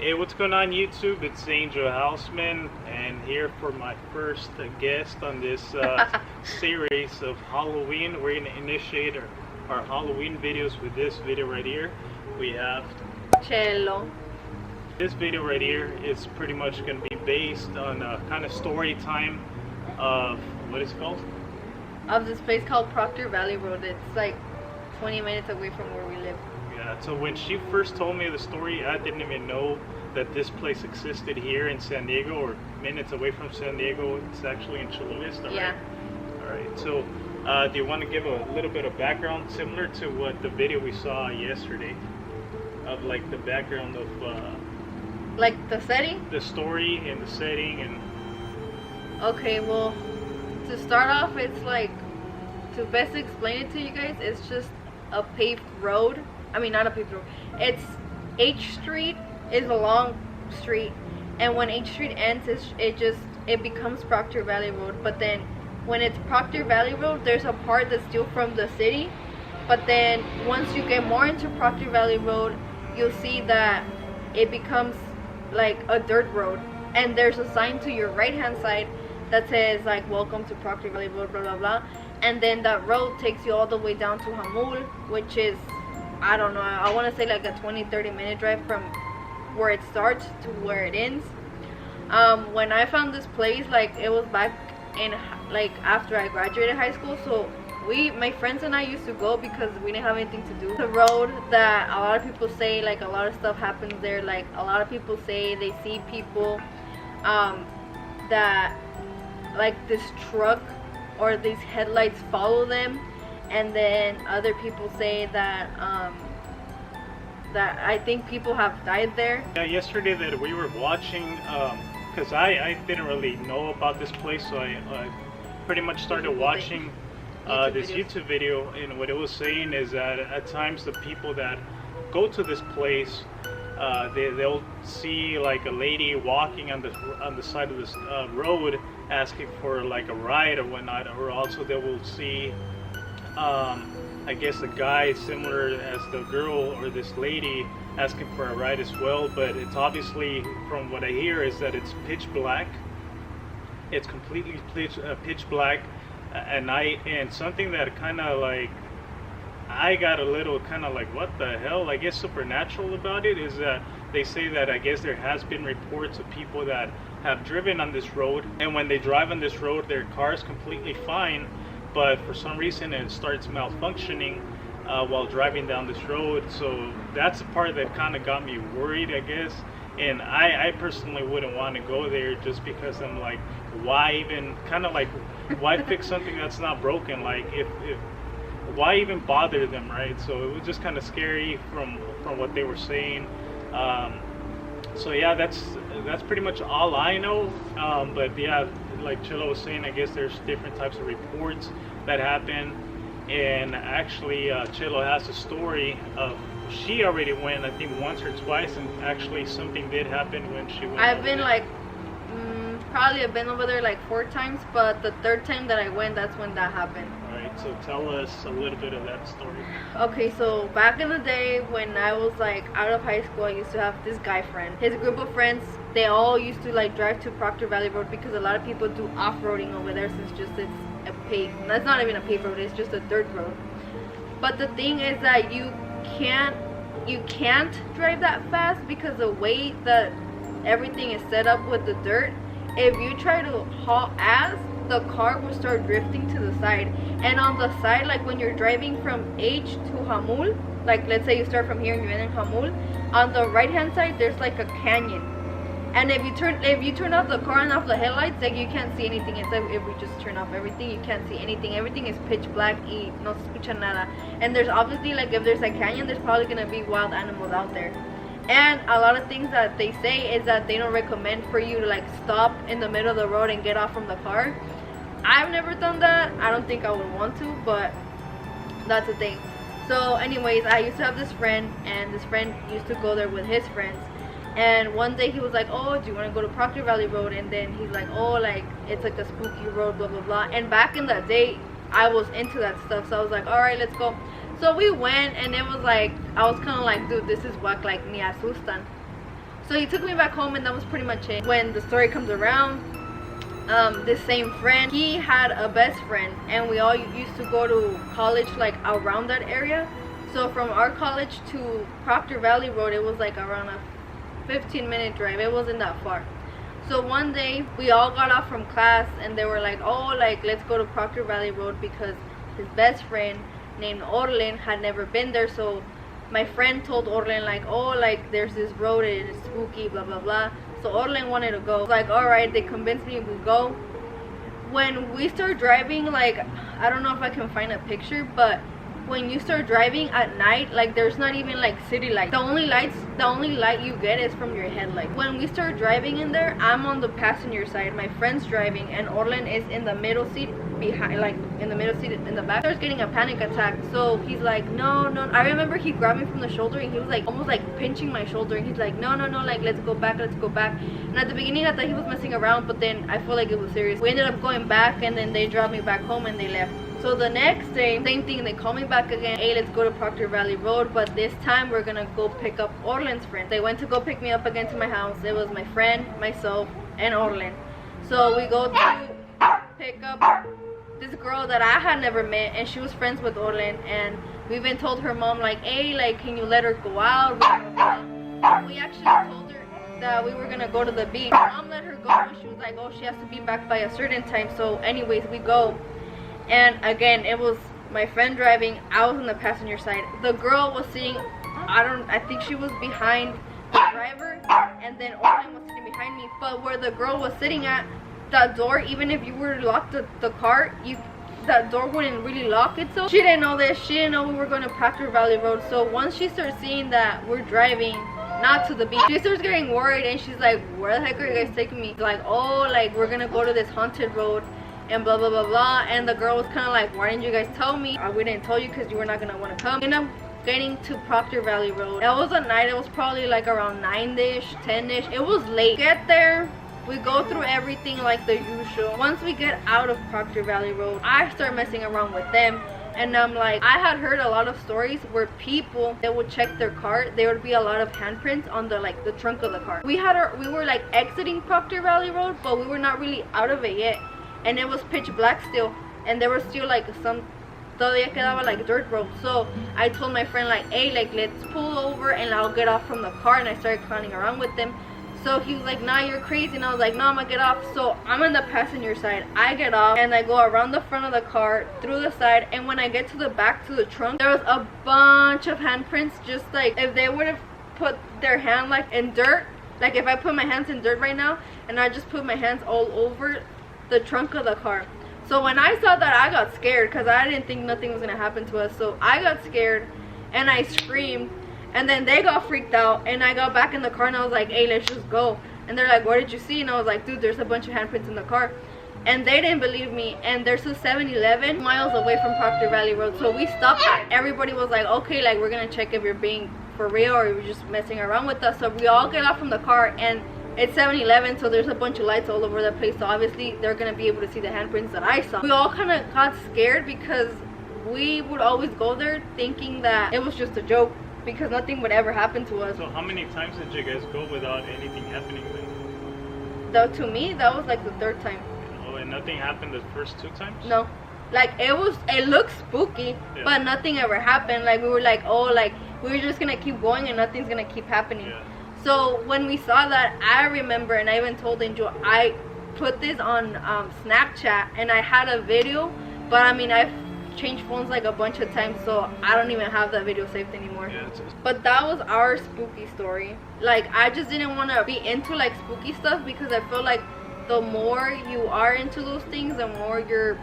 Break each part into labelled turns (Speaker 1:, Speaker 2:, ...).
Speaker 1: Hey, what's going on YouTube? It's Angel Houseman, and here for my first guest on this series of Halloween. We're going to initiate our Halloween videos with this video right here. We have
Speaker 2: Cello.
Speaker 1: This video right here is pretty much going to be based on a kind of story time of, what is it called?
Speaker 2: Of this place called Proctor Valley Road. It's like 20 minutes away from where we live.
Speaker 1: Yeah, so when she first told me the story, I didn't even know that this place existed here in San Diego, or minutes away from San Diego. It's actually in Chula Vista, right?
Speaker 2: Yeah.
Speaker 1: Alright, so do you want to give a little bit of background similar to what the video we saw yesterday? Of like the background of
Speaker 2: Like the setting?
Speaker 1: the story and the setting and...
Speaker 2: Okay, well, to start off, it's like, to best explain it to you guys, it's just a paved road. I mean, not a paved road. It's H Street is a long street, and when H Street ends, it becomes Proctor Valley Road. But then when it's Proctor Valley Road, there's a part that's still from the city. But then once you get more into Proctor Valley Road, you'll see that it becomes like a dirt road, and there's a sign to your right hand side that says like "Welcome to Proctor Valley Road," blah blah blah. And then that road takes you all the way down to Jamul, which is, I don't know, I want to say like a 20-30 minute drive from where it starts to where it ends. When I found this place, like, it was back in, like, after I graduated high school, so my friends and I used to go because we didn't have anything to do. The road that a lot of people say, like, a lot of stuff happens there. Like, a lot of people say they see people that, like, this truck or these headlights follow them, and then other people say that that I think people have died there.
Speaker 1: Yeah, yesterday that we were watching, because I didn't really know about this place, so I pretty much started watching this YouTube video, and what it was saying is that at times the people that go to this place, they'll see like a lady walking on the side of this road asking for like a ride or whatnot, or also they will see I guess a guy similar as the girl or this lady asking for a ride as well. But it's obviously, from what I hear, is that it's pitch black. It's completely pitch black at night, and something that kind of like I got a little kind of like, what the hell, I guess supernatural about it, is that they say that I guess there has been reports of people that have driven on this road, and when they drive on this road their car is completely fine, but for some reason it starts malfunctioning while driving down this road. So that's the part that kind of got me worried, I guess. And I personally wouldn't want to go there, just because I'm like, why even, kind of like, why fix something that's not broken? Like, if why even bother them, right? So it was just kind of scary from what they were saying. So yeah, that's pretty much all I know. But yeah, like Chilla was saying, I guess there's different types of reports that happen. And actually, Chilla has a story of, she already went, I think, once or twice, and actually something did happen when she went.
Speaker 2: I've been like, probably I've been over there like 4 times, but the 3rd time that I went, that's when that happened.
Speaker 1: Alright, so tell us a little bit of that story.
Speaker 2: Okay, so back in the day when I was like out of high school, I used to have this guy friend. His group of friends, they all used to like drive to Proctor Valley Road because a lot of people do off-roading over there, since it's a paved, that's not even a paved road, it's just a dirt road. But the thing is that you can't drive that fast, because the way that everything is set up with the dirt, if you try to haul ass, the car will start drifting to the side. And on the side, like when you're driving from H to Jamul, like let's say you start from here and you end in Jamul, on the right hand side there's like a canyon, and if you turn off the car and off the headlights, like you can't see anything. It's like if we just turn off everything, you can't see anything. Everything is pitch black y no se escucha nada. And there's obviously, like, if there's a canyon, there's probably gonna be wild animals out there. And a lot of things that they say is that they don't recommend for you to like stop in the middle of the road and get off from the car. I've never done that. I don't think I would want to, but that's the thing. So anyways, I used to have this friend, and this friend used to go there with his friends. And one day he was like, oh, do you want to go to Proctor Valley Road? And then he's like, oh, like, it's like a spooky road, blah, blah, blah. And back in that day, I was into that stuff. So I was like, all right, let's go. So we went, and it was like, I was kind of like, dude, this is whack, like, me asustan. So he took me back home, and that was pretty much it. When the story comes around, this same friend, he had a best friend, and we all used to go to college like around that area. So from our college to Proctor Valley Road, it was like around a 15-minute drive. It wasn't that far. So one day we all got off from class, and they were like, oh, like let's go to Proctor Valley Road, because his best friend named Orlen had never been there. So my friend told Orlen like, oh, like there's this road, and it's spooky, blah blah blah. So Orlen wanted to go. Like, all right, they convinced me, we go. When we start driving, like, I don't know if I can find a picture, but when you start driving at night, like there's not even like city lights. The only light you get is from your headlight. When we start driving in there, I'm on the passenger side, my friend's driving, and Orlen is in the middle seat behind, like in the middle seat in the back. Starts getting a panic attack, so he's like, no. I remember he grabbed me from the shoulder, and he was like almost like pinching my shoulder, and he's like, no, like let's go back. And at the beginning I thought he was messing around, but then I feel like it was serious. We ended up going back, and then they dropped me back home and they left. So the next day, same thing, they call me back again. Hey, let's go to Proctor Valley Road, but this time we're gonna go pick up Orlen's friend. They went to go pick me up again to my house. It was my friend, myself, and Orlen. So we go to pick up this girl that I had never met, and she was friends with Orlen, and we even told her mom like, hey, like can you let her go out? We actually told her that we were gonna go to the beach. Mom let her go, and she was like, oh, she has to be back by a certain time. So anyways, we go. And again, it was my friend driving. I was on the passenger side. The girl was sitting, I think she was behind the driver, and then Orlen was sitting behind me. But where the girl was sitting at, that door, even if you were to lock the car, that door wouldn't really lock itself. She didn't know this. She didn't know we were going to Proctor Valley Road. So once she starts seeing that we're driving not to the beach, she starts getting worried, and she's like, where the heck are you guys taking me? Like, oh, like we're gonna go to this haunted road and blah blah blah blah. And the girl was kind of like, why didn't you guys tell me? We didn't tell you because you were not gonna want to come. And I'm getting to Proctor Valley Road. That was a night. It was probably like around 9ish, 10ish. It was late. Get there, we go through everything like the usual. Once we get out of Proctor Valley Road, I start messing around with them, and I'm like, I had heard a lot of stories where people, they would check their car, there would be a lot of handprints on the like the trunk of the car. We were like exiting Proctor Valley Road, but we were not really out of it yet, and it was pitch black still, and there was still like some todavía quedaba like dirt road. So I told my friend like, hey, like let's pull over and I'll get off from the car. And I started clowning around with them. So he was like, nah, you're crazy. And I was like, no, I'm gonna get off. So I'm on the passenger side. I get off and I go around the front of the car, through the side, and when I get to the back, to the trunk, there was a bunch of handprints, just like if they would have put their hand like in dirt. Like if I put my hands in dirt right now and I just put my hands all over the trunk of the car. So when I saw that, I got scared because I didn't think nothing was gonna happen to us. So I got scared and I screamed, and then they got freaked out, and I got back in the car and I was like, hey, let's just go. And they're like, what did you see? And I was like, dude, there's a bunch of handprints in the car. And they didn't believe me. And there's a 7-Eleven miles away from Proctor Valley Road. So we stopped there. Everybody was like, okay, like we're gonna check if you're being for real or you're just messing around with us. So we all get out from the car, and it's 7-Eleven, so there's a bunch of lights all over the place. So obviously they're gonna be able to see the handprints that I saw. We all kind of got scared because we would always go there thinking that it was just a joke, because nothing would ever happen to us.
Speaker 1: So how many times did you guys go without anything happening then?
Speaker 2: Though to me, that was like the third time.
Speaker 1: Oh, and nothing happened the first 2 times?
Speaker 2: No. Like it looked spooky, yeah, but nothing ever happened. Like we were like, oh, like we're just gonna keep going and nothing's gonna keep happening.
Speaker 1: Yeah.
Speaker 2: So when we saw that, I remember, and I even told Angel, I put this on Snapchat, and I had a video, but I mean, I've changed phones like a bunch of times, so I don't even have that video saved anymore.
Speaker 1: Yeah,
Speaker 2: but that was our spooky story. Like, I just didn't want to be into like spooky stuff, because I feel like the more you are into those things, the more you're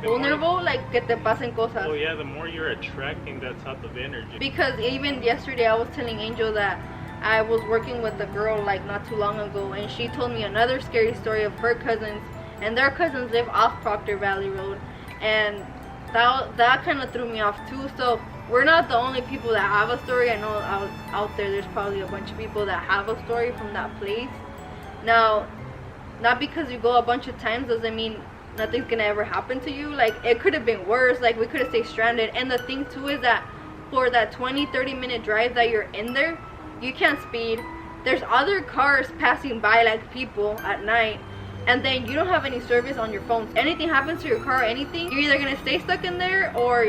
Speaker 2: vulnerable, like que te pasen cosas.
Speaker 1: Oh yeah, the more you're attracting that type of energy.
Speaker 2: Because even yesterday I was telling Angel that I was working with a girl like not too long ago, and she told me another scary story of her cousins, and their cousins live off Proctor Valley Road, and that kind of threw me off too. So we're not the only people that have a story. I know out there's probably a bunch of people that have a story from that place. Now, not because you go a bunch of times doesn't mean nothing's gonna ever happen to you. Like, it could have been worse. Like, we could have stayed stranded. And the thing too is that for that 20-30 minute drive that you're in there, you can't speed, there's other cars passing by, like people at night, and then you don't have any service on your phone. Anything happens to your car or anything, you're either gonna stay stuck in there, or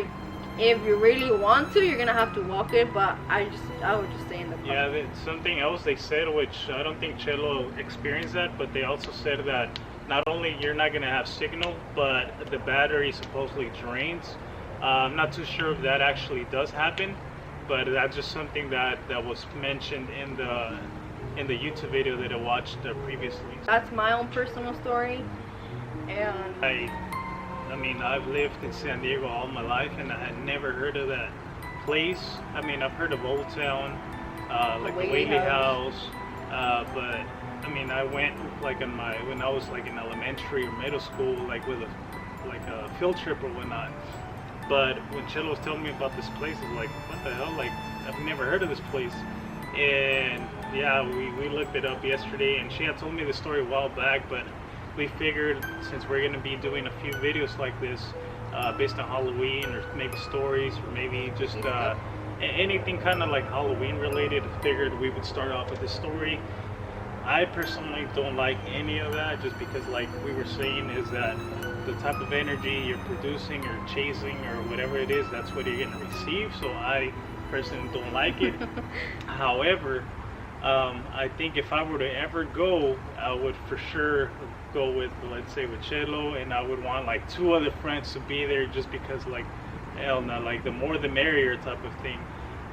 Speaker 2: if you really want to, you're gonna have to walk it. But I would just stay in the car.
Speaker 1: Yeah, something else they said, which I don't think Chelo experienced that, but they also said that not only you're not gonna have signal, but the battery supposedly drains. I'm not too sure if that actually does happen, but that's just something that was mentioned in the YouTube video that I watched previously.
Speaker 2: That's my own personal story, and
Speaker 1: I mean, I've lived in San Diego all my life, and I had never heard of that place. I mean, I've heard of Old Town, like the Whaley House, but I mean, I went like when I was like in elementary or middle school, like with a field trip or whatnot. But when Chelo was telling me about this place, I was like, what the hell? Like, I've never heard of this place. And yeah, we looked it up yesterday, and she had told me the story a while back, but we figured since we're going to be doing a few videos like this based on Halloween, or maybe stories, or maybe just anything kind of like Halloween related, figured we would start off with this story. I personally don't like any of that, just because, like we were saying, is that the type of energy you're producing or chasing or whatever it is, that's what you're going to receive. So I personally don't like it. However, I think if I were to ever go, I would for sure go with, let's say, with Chelo, and I would want like 2 other friends to be there, just because, like, hell no, like the more the merrier type of thing.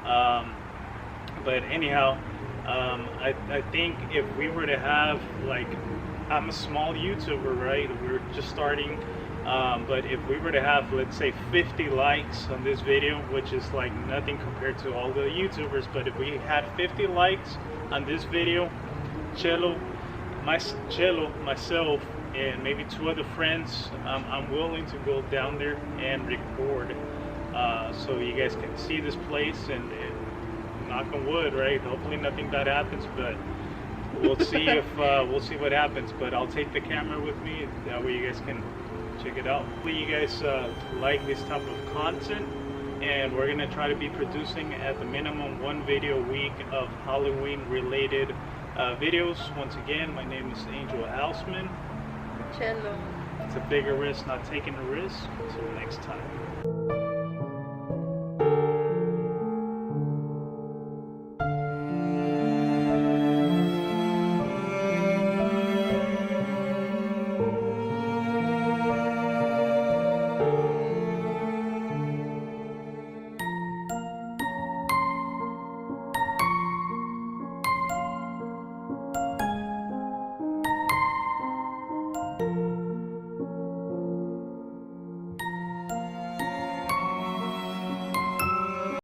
Speaker 1: But anyhow, I think if we were to have, like, I'm a small YouTuber, right? We're just starting, but if we were to have, let's say, 50 likes on this video, which is like nothing compared to all the YouTubers, but if we had 50 likes on this video, Chelo, myself, and maybe 2 other friends, I'm willing to go down there and record, so you guys can see this place, and knock on wood, right? Hopefully nothing bad happens, but we'll see if we'll see what happens. But I'll take the camera with me, that way you guys can check it out. Hopefully you guys like this type of content, and we're gonna try to be producing at the minimum 1 video a week of Halloween related videos. Once again, my name is Angel Houseman.
Speaker 2: Chelo.
Speaker 1: It's a bigger risk, not taking a risk. Until next time.